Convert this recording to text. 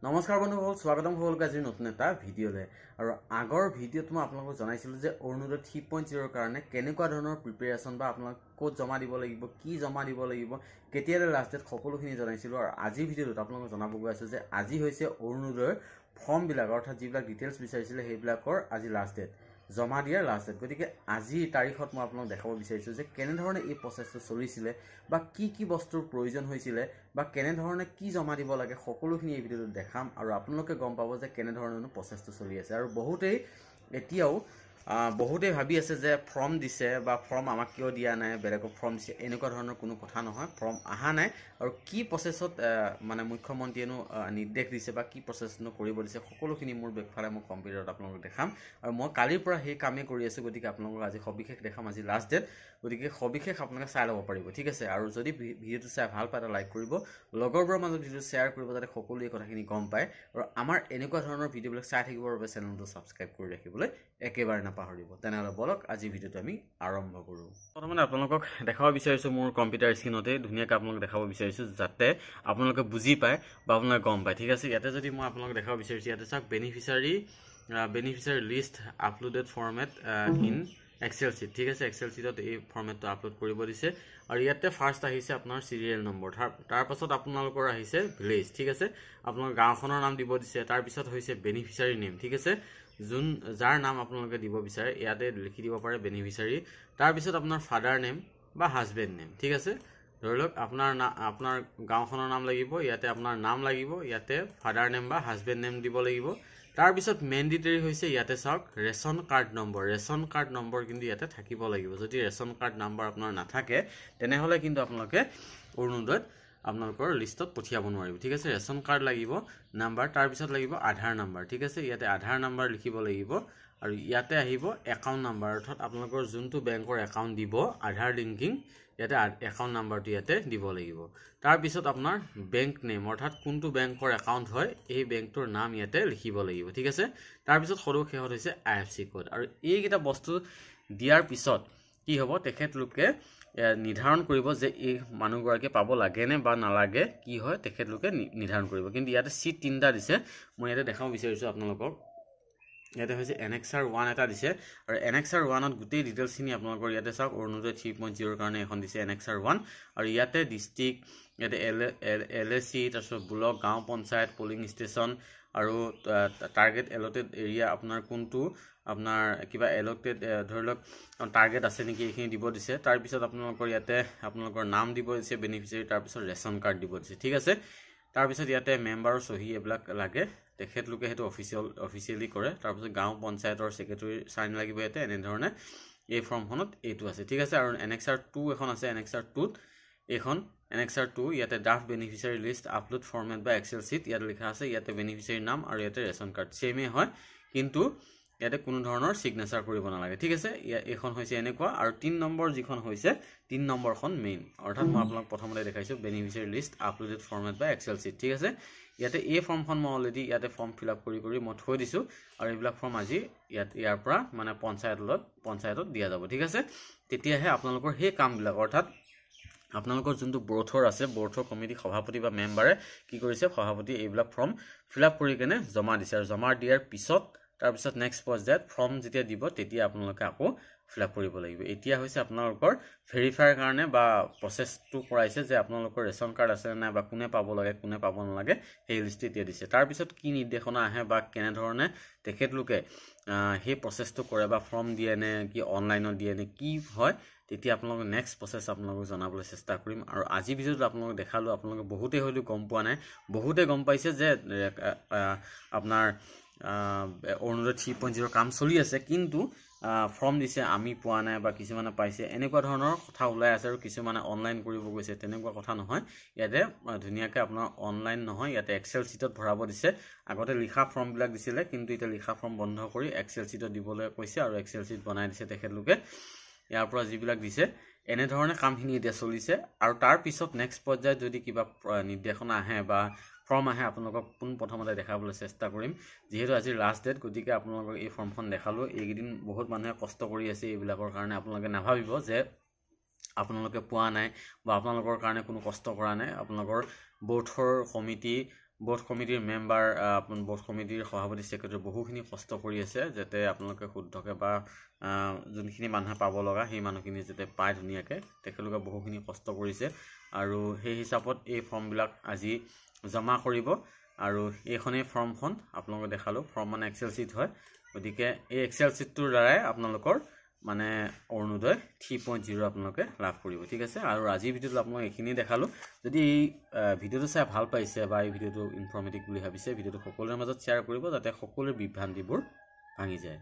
নমস্কাৰ বন্ধুসকল, স্বাগতম সকলোকে আজিৰ নতুন এটা ভিডিঅ'লে। আৰু আগৰ ভিডিঅ'ত মই আপোনালোকক জনাইছিলোঁ যে অৰুণোদয় 3.0 কাৰণে কেনেকুৱা ধৰণৰ প্ৰিপেয়াৰেশ্যন বা আপোনালোক ক'ত জমা দিব লাগিব, কি জমা দিব লাগিব, কেতিয়ালৈ লাষ্ট ডেট সকলোখিনি জনাইছিলোঁ। আৰু আজিৰ ভিডিঅ'টোত আপোনালোকক জনাব গৈ আছোঁ যে আজি হৈছে অৰুণোদয়ৰ ফৰ্মবিলাক, অৰ্থাৎ যিবিলাক ডিটেইলছ বিচাৰিছিলে সেইবিলাকৰ আজি লাষ্ট ডেট, জমা দিয়াৰ লাষ্ট ডেট। গতিকে আজিৰ তাৰিখত মই আপোনালোকক দেখাব বিচাৰিছোঁ যে কেনেধৰণে এই প্ৰচেছটো চলিছিলে বা কি বস্তুৰ প্ৰয়োজন হৈছিলে বা কেনেধৰণে কি জমা দিব লাগে, সকলোখিনি এই ভিডিঅ'টোত দেখাম। আৰু আপোনালোকে গম পাব যে কেনেধৰণে প্ৰচেছটো চলি আছে। আৰু বহুতেই ভাবি আছে যে ফৰ্ম দিছে বা ফৰ্ম আমাক কিয় দিয়া নাই, বেলেগক ফৰ্ম দিছে, এনেকুৱা ধৰণৰ কোনো কথা নহয়। ফৰ্ম অহা নাই আৰু কি প্ৰচেছত মানে মুখ্যমন্ত্ৰীয়েনো নিৰ্দেশ দিছে বা কি প্ৰচেছনো কৰিব দিছে, সকলোখিনি মোৰ বেকফালে মই কম্পিউটাৰত আপোনালোকক দেখাম। আৰু মই কালিৰ পৰা সেই কামেই কৰি আছোঁ, গতিকে আপোনালোকক আজি সবিশেষ দেখাম। আজি লাষ্ট ডেট, গতিকে সবিশেষ আপোনালোকে চাই ল'ব পাৰিব, ঠিক আছে। আৰু যদি ভিডিঅ'টো চাই ভাল পায় এটা লাইক কৰিব, লগৰবোৰৰ মাজত ভিডিঅ'টো শ্বেয়াৰ কৰিব যাতে সকলোৱে কথাখিনি গম পায়। আৰু আমাৰ এনেকুৱা ধৰণৰ ভিডিঅ'বিলাক চাই থাকিবৰ বাবে চেনেলটো ছাবস্ক্ৰাইব কৰি ৰাখিবলৈ একেবাৰে নাপাহৰিব। তেনেহ'লে বলক আজি ভিডিঅ'টো আমি আৰম্ভ কৰোঁ। প্ৰথমতে আপোনালোকক দেখাব বিচাৰিছোঁ মোৰ কম্পিউটাৰ স্ক্ৰীণতে ধুনীয়াকৈ আপোনালোকক দেখাব বিচাৰিছোঁ যাতে আপোনালোকে বুজি পায় বা আপোনালোকে গম পায়, ঠিক আছে। ইয়াতে যদি মই আপোনালোকক দেখাব বিচাৰিছোঁ, ইয়াতে চাওক beneficiary list uploaded format in Excel sheet, ঠিক আছে। এক্সেল চিটত এই ফৰ্মেটটো আপলোড কৰিব দিছে। আৰু ইয়াতে ফাৰ্ষ্ট আহিছে আপোনাৰ চিৰিয়েল নম্বৰ, তাৰপাছত আপোনালোকৰ আহিছে ভিলেজ, ঠিক আছে। আপোনালোকৰ গাঁওখনৰ নাম দিব দিছে। তাৰপিছত হৈছে বেনিফিচিয়াৰী নেম, ঠিক আছে। যাৰ নাম আপোনালোকে দিব বিচাৰে ইয়াতে লিখি দিব পাৰে বেনিফিচিয়াৰী। তাৰপিছত আপোনাৰ ফাদাৰ নেম বা হাজবেণ্ড নেম, ঠিক আছে। ধৰি লওক আপোনাৰ গাঁওখনৰ নাম লাগিব, ইয়াতে আপোনাৰ নাম লাগিব, ইয়াতে ফাদাৰ নেম বা হাজবেণ্ড নেম দিব লাগিব। তাৰপিছত মেণ্ডিটেৰী হৈছে ইয়াতে চাওক ৰেচন কাৰ্ড নম্বৰ কিন্তু ইয়াতে থাকিব লাগিব। যদি ৰেচন কাৰ্ড নাম্বাৰ আপোনাৰ নাথাকে তেনেহ'লে কিন্তু আপোনালোকে অৰুণোদয়ত আপোনালোকৰ লিষ্টত পঠিয়াব নোৱাৰিব, ঠিক আছে। ৰেচন কাৰ্ড লাগিব নাম্বাৰ, তাৰপিছত লাগিব আধাৰ নাম্বাৰ, ঠিক আছে। ইয়াতে আধাৰ নাম্বাৰ লিখিব লাগিব। আৰু ইয়াতে আহিব একাউণ্ট নাম্বাৰ, অৰ্থাৎ আপোনালোকৰ যোনটো বেংকৰ একাউণ্ট দিব আধাৰ লিংকিং, ইয়াতে একাউণ্ট নাম্বাৰটো ইয়াতে দিব লাগিব। তাৰপিছত আপোনাৰ বেংক নেম, অৰ্থাৎ কোনটো বেংকৰ একাউণ্ট হয় এই বেংকটোৰ নাম ইয়াতে লিখিব লাগিব, ঠিক আছে। তাৰপিছত সৰ্বশেষত হৈছে IFSC কোড। আৰু এইকেইটা বস্তু দিয়াৰ পিছত কি হ'ব, তেখেতলোকে নিৰ্ধাৰণ কৰিব যে এই মানুহগৰাকীয়ে পাব লাগেনে বা নালাগে, কি হয় তেখেতলোকে নিৰ্ধাৰণ কৰিব। কিন্তু ইয়াতে চিট 3টা দিছে, মই ইয়াতে দেখাব বিচাৰিছোঁ আপোনালোকক। ইয়াতে হৈছে এনেক্সাৰ 1 এটা দিছে। আৰু এনেক্সাৰ 1ত গোটেই ডিটেইলছখিনি আপোনালোকৰ ইয়াতে চাওক। অৰুণোদয় 3.0 কাৰণে এখন দিছে এনেক্সাৰ 1। আৰু ইয়াতে ডিষ্ট্ৰিক্ট, ইয়াতে LAC, তাৰপিছত ব্লক, গাঁও পঞ্চায়ত, পলিং ষ্টেচন আৰু টাৰ্গেট এলটেড এৰিয়া, আপোনাৰ কোনটো আপোনাৰ কিবা এলটেড ধৰি লওক টাৰ্গেট আছে নেকি এইখিনি দিব দিছে। তাৰপিছত আপোনালোকৰ ইয়াতে আপোনালোকৰ নাম দিব দিছে বেনিফিচিয়াৰী, তাৰপিছত ৰেচন কাৰ্ড দিব দিছে, ঠিক আছে। তাৰপিছত ইয়াতে মেম্বাৰৰ চহী এইবিলাক লাগে, তেখেতলোকে সেইটো অফিচিয়েলি কৰে। তাৰপিছত গাঁও পঞ্চায়তৰ ছেক্ৰেটেৰী চাইন লাগিব ইয়াতে, এনেধৰণে এই ফৰ্মখনত এইটো আছে, ঠিক আছে। আৰু এনেক্সাৰ 2 এখন আছে। এনেক্সাৰ 2ত এইখন এনেক্সাৰ 2, ইয়াতে draft beneficiary list upload format বা এক্সেল চিট ইয়াতে লিখা আছে। ইয়াতে বেনিফিচিয়াৰী নাম আৰু ইয়াতে ৰেচন কাৰ্ড ছেমেই হয়, কিন্তু ইয়াতে কোনো ধৰণৰ ছিগনেচাৰ কৰিব নালাগে, ঠিক আছে। এইখন হৈছে এনেকুৱা। আৰু 3 নম্বৰ যিখন হৈছে 3 নম্বৰখন মেইন, অৰ্থাৎ মই আপোনাক প্ৰথমতে দেখাইছোঁ বেনিফিচিয়াৰী লিষ্ট আপলোডেড ফৰ্মেট বা এক্সেল চিট, ঠিক আছে। ইয়াতে এই ফৰ্মখন মই অলৰেডি ইয়াতে ফৰ্ম ফিল আপ কৰি মই থৈ দিছোঁ। আৰু এইবিলাক ফৰ্ম আজি ইয়াৰ পৰা মানে পঞ্চায়তত দিয়া যাব, ঠিক আছে। তেতিয়াহে আপোনালোকৰ সেই কামবিলাক, অৰ্থাৎ আপোনালোকৰ যোনটো বৰ্থৰ আছে, বৰ্থৰ কমিটি সভাপতি বা মেম্বাৰে কি কৰিছে, সভাপতি এইবিলাক ফৰ্ম ফিল আপ কৰি কেনে জমা দিছে। আৰু জমা দিয়াৰ পিছত তাৰপিছত নেক্সট পৰ্যায়ত ফৰ্ম যেতিয়া দিব তেতিয়া আপোনালোকে আকৌ ফিল আপ কৰিব লাগিব। এতিয়া হৈছে আপোনালোকৰ ভেৰিফাইৰ কাৰণে বা প্ৰচেছটো কৰাইছে যে আপোনালোকৰ ৰেচন কাৰ্ড আছে নাই বা কোনে পাব লাগে কোনে পাব নালাগে সেই লিষ্ট এতিয়া দিছে। তাৰপিছত কি নিৰ্দেশনা আহে বা কেনেধৰণে তেখেতলোকে সেই প্ৰচেছটো কৰে বা ফৰ্ম দিয়ে নে কি অনলাইনত দিয়ে নে কি হয়, তেতিয়া আপোনালোকক নেক্সট প্ৰচেছ আপোনালোকক জনাবলৈ চেষ্টা কৰিম। আৰু আজি ভিডিঅ'টো আপোনালোকক দেখালোঁ, আপোনালোকে বহুতেই হয়তো গম পোৱা নাই, বহুতে গম পাইছে যে আপোনাৰ অৰুণোদয় 3.0 কাম চলি আছে, কিন্তু ফৰ্ম দিছে আমি পোৱা নাই বা কিছুমানে পাইছে, এনেকুৱা ধৰণৰ কথা ওলাই আছে। আৰু কিছুমানে অনলাইন কৰিব গৈছে, তেনেকুৱা কথা নহয়। ইয়াতে ধুনীয়াকৈ আপোনাৰ অনলাইন নহয়, ইয়াতে এক্সেল চিটত ভৰাব দিছে। আগতে লিখা ফৰ্মবিলাক দিছিলে, কিন্তু এতিয়া লিখা ফৰ্ম বন্ধ কৰি এক্সেল চিটত দিবলৈ কৈছে আৰু এক্সেল চিট বনাই দিছে তেখেতলোকে। ইয়াৰ পৰা যিবিলাক দিছে এনেধৰণে কামখিনি এতিয়া চলিছে। আৰু তাৰপিছত নেক্সট পৰ্যায়ত যদি কিবা নিৰ্দেশনা আহে বা ফৰ্ম আহে আপোনালোকক প্ৰথমতে দেখাবলৈ চেষ্টা কৰিম। যিহেতু আজি লাষ্ট ডেট, গতিকে আপোনালোকক এই ফৰ্মখন দেখালোঁ। এইকেইদিন বহুত মানুহে কষ্ট কৰি আছে এইবিলাকৰ কাৰণে, আপোনালোকে নাভাবিব যে আপোনালোকে পোৱা নাই বা আপোনালোকৰ কাৰণে কোনো কষ্ট কৰা নাই। আপোনালোকৰ বৰ্থৰ কমিটি বোৰ্ড কমিটিৰ মেম্বাৰ বোৰ্ড কমিটিৰ সভাপতি সেক্ৰেটাৰী বহুখিনি কষ্ট কৰি আছে যাতে আপোনালোকে শুদ্ধকে বা যোনখিনি মানুহে পাব লগা সেই মানুহখিনি যাতে পায় ধুনীয়াকৈ তেখেতলোকে বহুখিনি কষ্ট কৰিছে আৰু সেই হিচাপত এই ফৰ্মবিলাক আজি জমা কৰিব আৰু এইখনেই ফৰ্মখন আপোনালোকে দেখালো ফৰ্ম মানে এক্সেল চিট হয় গতিকে এই এক্সেল চিটটোৰ দ্বাৰাই আপোনালোকৰ মানে অৰুণোদয় 3.0 আপোনালোকে লাভ কৰিব ঠিক আছে আৰু আজিৰ ভিডিঅ'টো আপোনাক এইখিনি দেখালো যদি এই ভিডিঅ'টো চাই ভাল পাইছে বা এই ভিডিঅ'টো ইনফৰ্মেটিভ বুলি ভাবিছে ভিডিঅ'টো সকলোৰে মাজত শ্বেয়াৰ কৰিব যাতে সকলোৰে বিভ্ৰান্তিবোৰ ভাঙি যায়